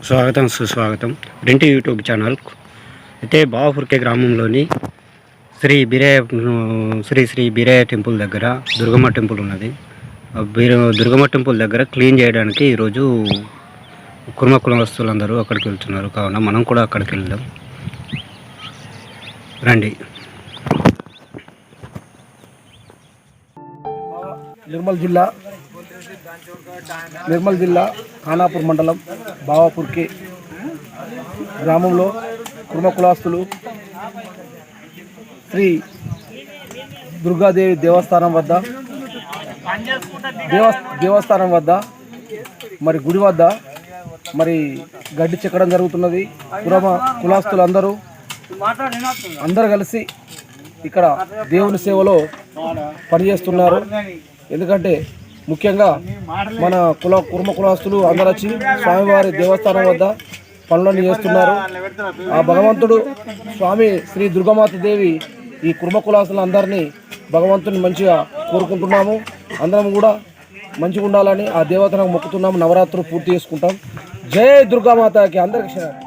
స్వాగతం సుస్వాగతం రెంటి YouTube channel. అయితే బావాపుర్కే గ్రామంలోని శ్రీ శ్రీ బీరయ్య టెంపుల్ దగ్గర దుర్గమ్మ టెంపుల్ ఉన్నది. దుర్గమ్మ టెంపుల్ దగ్గర క్లీన్ చేయడానికి ఈరోజు కుర్మ వస్తువులందరూ అక్కడికి వెళ్తున్నారు. కావున మనం కూడా అక్కడికి వెళ్దాం రండి. నిర్మల్ జిల్లా ఖానాపూర్ మండలం బావాపుర్కే గ్రామంలో కుర్మ శ్రీ దుర్గాదేవి దేవస్థానం వద్ద మరి గుడి వద్ద మరి గడ్డి చెక్కడం జరుగుతున్నది. కులాస్తులు అందరూ కలిసి ఇక్కడ దేవుని సేవలో పనిచేస్తున్నారు. ఎందుకంటే ముఖ్యంగా మన కుర్మ కులాస్తులు అందరూ వచ్చి స్వామివారి దేవస్థానం వద్ద పనులన్నీ చేస్తున్నారు. ఆ భగవంతుడు స్వామి శ్రీ దుర్గామాత దేవి ఈ కుర్మ కులాస్తులందరినీ భగవంతుని మంచిగా కోరుకుంటున్నాము. అందరం కూడా మంచిగా ఉండాలని ఆ దేవతను మొక్కుతున్నాము. నవరాత్రులు పూర్తి చేసుకుంటాం. జై దుర్గామాతకి అందరికీ